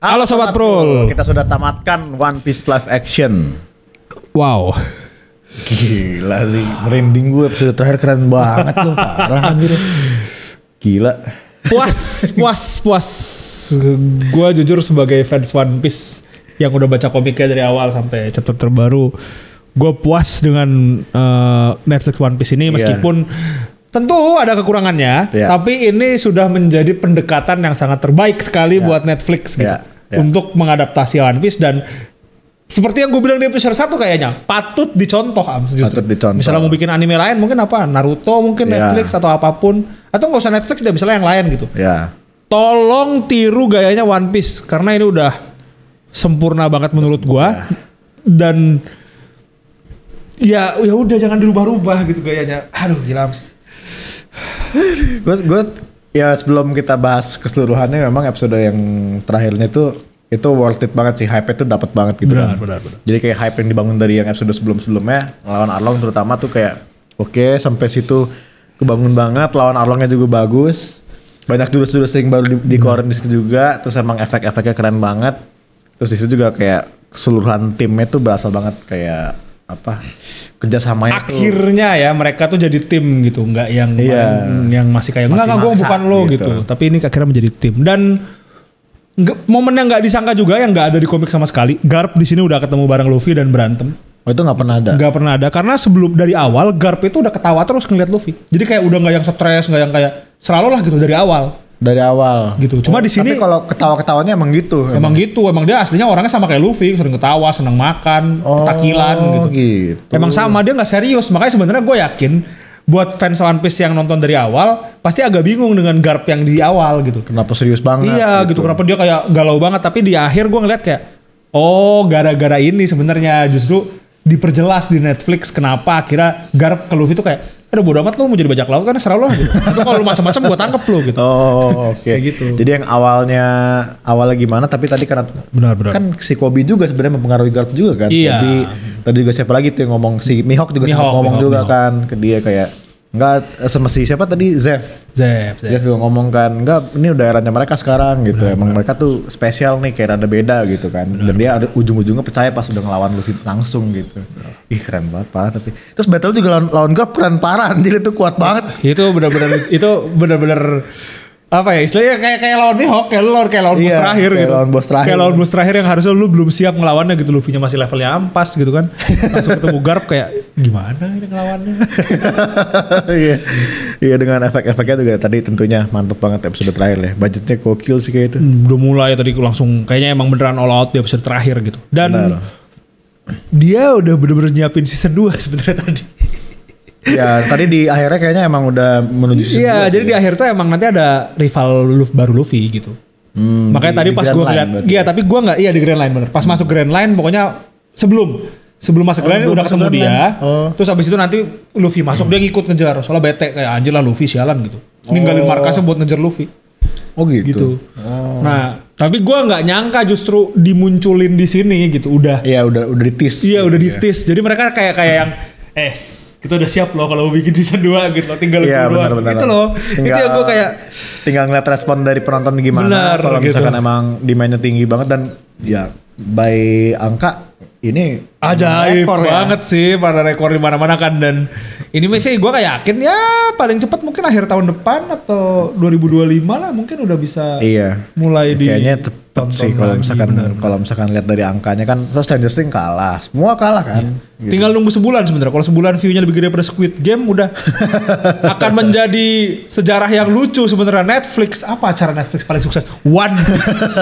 Halo Sobat Prul. Kita sudah tamatkan One Piece live action. Wow. Gila sih, merinding gue episode terakhir keren banget loh, parah anjir. Gila. Puas. Gue jujur sebagai fans One Piece yang udah baca komiknya dari awal sampai chapter terbaru, gue puas dengan Netflix One Piece ini meskipun tentu ada kekurangannya, tapi ini sudah menjadi pendekatan yang sangat terbaik sekali buat Netflix gitu, untuk mengadaptasi One Piece. Dan seperti yang gue bilang di episode 1 kayaknya patut dicontoh. Misalnya mau bikin anime lain mungkin apa, Naruto mungkin Netflix atau apapun, atau nggak usah Netflix deh, misalnya yang lain gitu. Tolong tiru gayanya One Piece karena ini udah sempurna banget menurut gue. Dan ya udah jangan dirubah-rubah gitu gayanya. Aduh gila. Gue ya sebelum kita bahas keseluruhannya, memang episode yang terakhirnya itu worth it banget sih, hype itu dapat banget gitu. Benar. Jadi kayak hype yang dibangun dari yang episode sebelumnya lawan Arlong terutama tuh kayak oke, sampai situ kebangun banget. Lawan Arlongnya juga bagus, banyak jurus-jurus yang baru dikeluarin di situ juga. Terus emang efek-efeknya keren banget. Terus di situ juga kayak keseluruhan timnya tuh berasa banget kayak apa, kerjasamanya akhirnya ya mereka tuh jadi tim gitu, nggak yang masih kayak enggak gue bukan lo gitu. Tapi ini akhirnya menjadi tim. Dan momen yang nggak disangka juga yang nggak ada di komik sama sekali, Garp di sini udah ketemu bareng Luffy dan berantem. Itu nggak pernah ada karena sebelum dari awal Garp itu udah ketawa terus ngeliat Luffy, jadi kayak udah nggak yang stres, nggak yang kayak selalu lah gitu dari awal gitu. Cuma di sini tapi kalau ketawa-ketawanya emang gitu. Emang dia aslinya orangnya sama kayak Luffy, sering ketawa, seneng makan, petakilan gitu. Emang sama, dia nggak serius. Makanya sebenarnya gue yakin buat fans One Piece yang nonton dari awal pasti agak bingung dengan Garp yang di awal gitu. Kenapa serius banget? Iya gitu. Kenapa dia kayak galau banget? Tapi di akhir gue ngeliat kayak gara-gara ini sebenarnya justru diperjelas di Netflix kenapa akhirnya Garp ke Luffy tuh kayak udah bodo amat lu mau jadi bajak laut kan selalu lah gitu. Atau kalau lu macam-macam gue tangkep lu gitu. Oke. Kayak gitu. Jadi yang awalnya gimana, tapi tadi karena benar. Kan si Kobe juga sebenarnya mempengaruhi Garp juga kan. Iya. Jadi tadi juga siapa lagi tuh yang ngomong, si Mihawk juga ngomong juga kan ke dia kayak enggak, sama si siapa tadi, Zeff juga ngomong kan, enggak ini udah eranya mereka sekarang gitu. Emang mereka tuh spesial nih, kayak ada beda gitu kan. Dan dia ada ujung-ujungnya percaya pas udah ngelawan Luffy langsung gitu. Ih keren banget, parah. Tapi terus battle juga lawan Garp keren parah, anjir itu kuat banget. Itu benar-benar apa ya istilahnya kayak lawan Mihawk, kayak lawan bos terakhir gitu. Kayak lawan bos terakhir yang harusnya lu belum siap ngelawannya gitu. Luffy-nya masih levelnya ampas gitu kan. Langsung ketemu Garp kayak gimana ini ngelawannya. Iya dengan efek-efeknya juga tadi tentunya mantep banget episode terakhir ya. Budgetnya gokil sih kayak itu. Udah mulai tadi langsung kayaknya emang beneran all out di episode terakhir gitu. Dan dia udah bener-bener nyiapin season 2 sebenarnya tadi. Ya tadi di akhirnya kayaknya emang udah menuju season 2. Iya jadi di akhir tuh emang nanti ada rival baru Luffy gitu. Makanya tadi pas gue ngeliat, tapi gue nggak, di Grand Line bener. Pas masuk Grand Line pokoknya sebelum masuk Grand Line udah ketemu dia. Terus abis itu nanti Luffy masuk, dia ngikut ngejar. Soalnya bete kayak anjir lah Luffy sialan gitu. Ninggalin markasnya buat ngejar Luffy. Oh gitu. Nah tapi gue nggak nyangka justru dimunculin di sini gitu. Udah ditis. Iya udah ditis. Jadi mereka kayak yang kita udah siap loh kalau bikin season 2 gitu loh, tinggal doang gitu loh. Itu yang gue kayak tinggal ngeliat respon dari penonton gimana. Kalau misalkan emang demandnya tinggi banget dan ya by angka ini ajaib banget sih, pada rekor di mana-mana kan. Dan ini masih gue kayak yakin ya paling cepat mungkin akhir tahun depan atau 2025 lah mungkin udah bisa mulai di kayaknya cepet sih kalau misalkan lihat dari angkanya kan. Terus Stranger Things kalah, semua kalah kan. Gitu. Tinggal nunggu sebulan sebenarnya. Kalau sebulan view-nya lebih gede pada Squid Game udah akan menjadi sejarah yang lucu sebenarnya. Netflix, apa acara Netflix paling sukses? One Piece.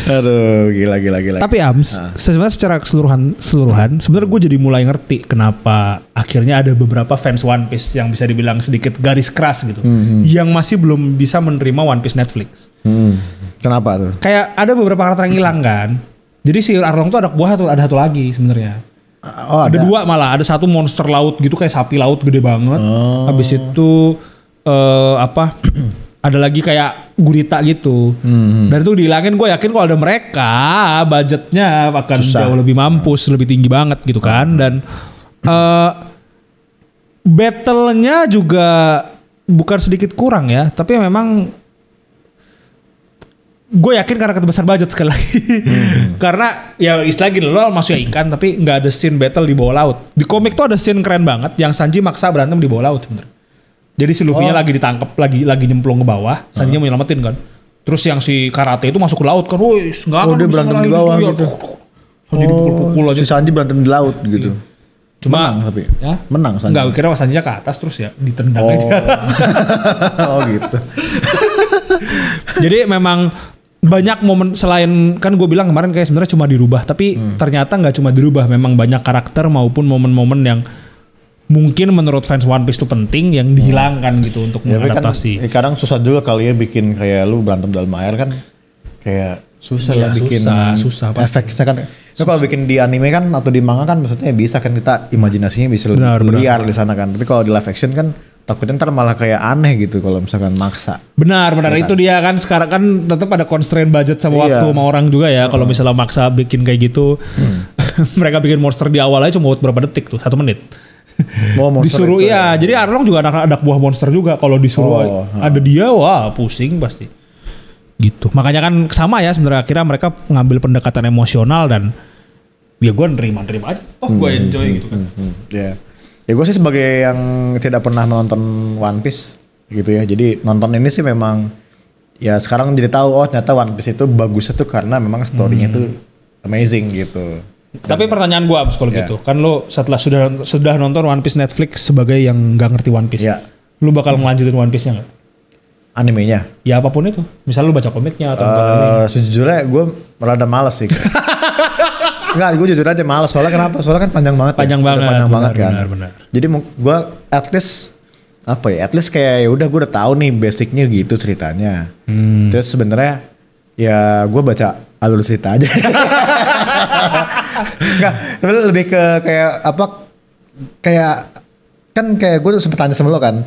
Aduh, gila. Tapi sebenarnya secara keseluruhan sebenarnya gue jadi mulai ngerti kenapa akhirnya ada beberapa fans One Piece yang bisa dibilang sedikit garis keras gitu, yang masih belum bisa menerima One Piece Netflix. Kenapa tuh? Kayak ada beberapa karakter yang hilang kan. Jadi si Arlong tuh ada satu lagi sebenarnya. Ada 2 malah, ada satu monster laut gitu kayak sapi laut gede banget. Habis itu ada lagi kayak gurita gitu. Dan itu dihilangin, gue yakin kalau ada mereka budgetnya akan jauh lebih mampus, lebih tinggi banget gitu kan. Dan battle-nya juga bukan sedikit kurang ya, tapi memang gue yakin karena keterbesar budget sekali lagi. Karena ya istilah gini, lo masuk ikan tapi nggak ada scene battle di bawah laut. Di komik tuh ada scene keren banget yang Sanji maksa berantem di bawah laut sebenarnya. Jadi si Luffy-nya lagi ditangkap, lagi nyemplung ke bawah, Sanji-nya mau nyelamatin kan. Terus yang si Karate itu masuk ke laut kan, woi nggak akan dia berantem di bawah gitu. Sanji dipukul-pukul aja. Si Sanji berantem di laut gitu. Cuma menang tapi ya? Menang Sanji. Enggak, kira Sanjinya ke atas terus ya ditendang aja di atas. Oh gitu. Jadi memang banyak momen selain kan gue bilang kemarin kayak sebenarnya cuma dirubah, tapi ternyata nggak cuma dirubah, memang banyak karakter maupun momen-momen yang mungkin menurut fans One Piece itu penting yang dihilangkan gitu untuk mengadaptasi. Kan, kadang susah juga kali ya bikin kayak lu berantem dalam air kan kayak susah lah bikin susah efeknya kan. Kalau bikin di anime kan atau di manga kan maksudnya bisa kan kita imajinasinya bisa lebih liar di sana kan. Tapi kalau di live action kan takutnya ntar malah kayak aneh gitu kalau misalkan maksa. Benar ya itu kan? Dia kan sekarang kan tetap ada constraint budget sama waktu sama orang juga ya. Kalau misalnya maksa bikin kayak gitu, mereka bikin monster di awal aja cuma berapa detik tuh, 1 menit. Disuruh ya, jadi Arlong juga anak buah monster juga. Kalau disuruh ada dia, wah pusing pasti. Gitu. Makanya kan sama ya sebenarnya akhirnya mereka ngambil pendekatan emosional dan ya gue nerima aja. Gue enjoy gitu kan. Ya gue sih sebagai yang tidak pernah menonton One Piece gitu ya. Jadi nonton ini sih memang ya sekarang jadi tahu ternyata One Piece itu bagusnya tuh karena memang story-nya tuh amazing gitu. Tapi pertanyaan gue Abs kalau gitu, kan lo setelah sudah nonton One Piece Netflix sebagai yang gak ngerti One Piece, lo bakal ngelanjutin One Piece-nya gak? Animenya? Ya apapun itu, misal lo baca komiknya atau nonton anime. Sejujurnya gue rada males sih. Enggak, gue jujur aja males. Soalnya kenapa? Soalnya kan panjang banget. Panjang banget kan. Benar. Jadi gue at least kayak ya udah gue udah tahu nih basicnya gitu ceritanya. Terus sebenarnya ya gue baca alur cerita aja. Enggak, tapi lebih ke kayak gue tuh sempet tanya sama lo kan.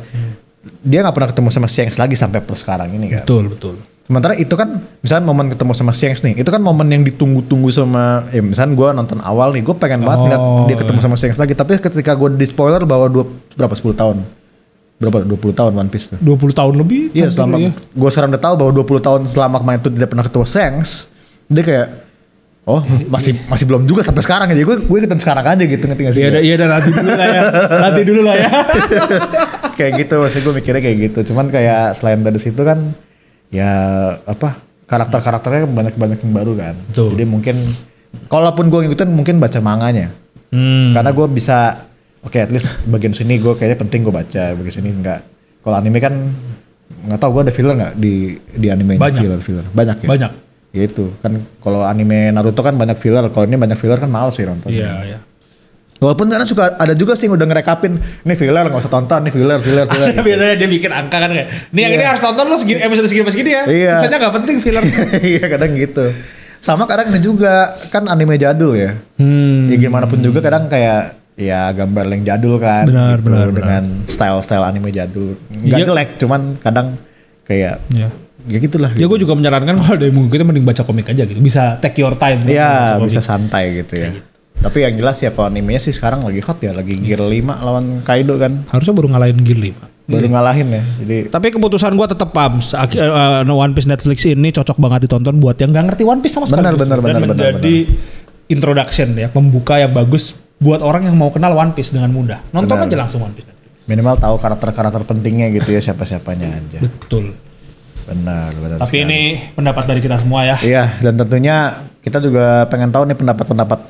Dia nggak pernah ketemu sama Shanks lagi sampai per sekarang ini kan. Betul. Sementara itu kan misalnya momen ketemu sama Shanks nih, itu kan momen yang ditunggu-tunggu sama misalnya gue nonton awal nih, gue pengen banget lihat dia ketemu sama Shanks lagi, tapi ketika gue di spoiler bahwa 10 tahun. Berapa? 20 tahun One Piece tuh. 20 tahun lebih? Iya, gue sekarang udah tahu bahwa 20 tahun selama kemarin itu tidak pernah ketemu Shanks. Dia kayak masih belum juga sampai sekarang aja. Gue ikutin sekarang aja gitu, ngerti gak sih? Iya, nanti dulu lah ya. Kayak gitu, maksudnya gue mikirnya kayak gitu. Cuman kayak selain dari situ kan ya karakter-karakternya banyak yang baru kan. Betul. Jadi mungkin kalaupun gue ngikutin mungkin baca manganya. Karena gue bisa at least bagian sini gue kayaknya penting gue baca, bagian sini enggak. Kalau anime kan nggak tahu gue ada filler nggak di anime filler banyak ya. Banyak. Ya itu kan kalau anime Naruto kan banyak filler, kalau ini banyak filler kan males sih nonton. Iya. Walaupun kadang suka ada juga sih yang udah ngerekapin, nih filler nggak usah tonton, nih filler. Gitu. Biasanya dia bikin angka kan kayak, nih yang ini harus tonton lo segini episode segini ya. Iya. Sisanya nggak penting filler. Iya kadang gitu. Sama kadang ini juga kan anime jadul ya. Ya gimana pun juga kadang kayak ya gambar yang jadul kan. Benar. Dengan style anime jadul. Nggak jelek, cuman kadang kayak ya gitulah. Ya gue juga menyarankan kalau dari mungkin kita mending baca komik aja gitu. Bisa take your time. Iya bisa santai gitu ya. Tapi yang jelas ya kalau animenya sih sekarang lagi hot ya, lagi Gear 5 lawan Kaido kan. Harusnya baru ngalahin Gear 5. Baru ngalahin ya. Jadi tapi keputusan gue tetap One Piece Netflix ini cocok banget ditonton buat yang nggak ngerti One Piece sama sekali. Benar. Menjadi introduction ya, pembuka yang bagus buat orang yang mau kenal One Piece dengan mudah. Nonton aja langsung One Piece Netflix. Minimal tahu karakter-karakter pentingnya gitu ya, siapa-siapanya aja. Betul. Benar. Tapi sekali. Ini pendapat dari kita semua ya. Iya, dan tentunya kita juga pengen tahu nih pendapat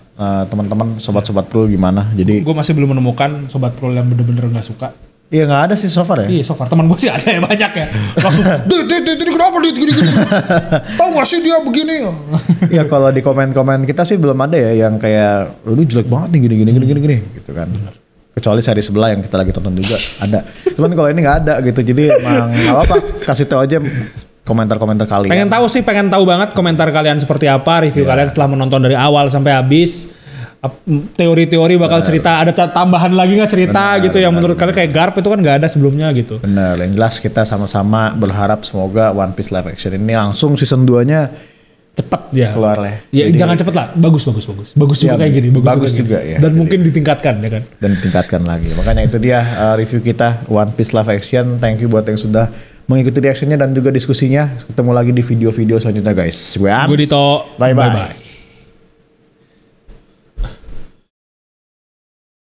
teman-teman sobat-sobat Prul gimana. Jadi gue masih belum menemukan sobat Prul yang bener-bener nggak suka. Iya nggak ada sih so far ya. Iya so far teman gue sih ada ya banyak ya. Langsung, ini kenapa dia gini? Tahu nggak sih dia begini? Ya kalau di komen-komen kita sih belum ada ya yang kayak lu jelek banget nih gini gitu kan. Bener. Kecuali seri sebelah yang kita lagi tonton juga ada. Cuman kalau ini nggak ada gitu, jadi emang nggak apa-apa, kasih tahu aja komentar-komentar kalian. Pengen tahu banget komentar kalian seperti apa, review kalian setelah menonton dari awal sampai habis. Teori-teori bakal cerita, ada tambahan lagi nggak cerita gitu yang menurut kalian kayak Garp itu kan nggak ada sebelumnya gitu. Benar, yang jelas kita sama-sama berharap semoga One Piece live action ini langsung season 2-nya cepet keluar ya. Ya jadi, jangan cepet lah, bagus juga kayak gini, bagus juga ya. Dan jadi, mungkin ditingkatkan ya kan. Dan ditingkatkan lagi. Makanya itu dia review kita One Piece live action. Thank you buat yang sudah mengikuti reactionnya dan juga diskusinya. Ketemu lagi di video-video selanjutnya guys. Gue Dito. Bye-bye.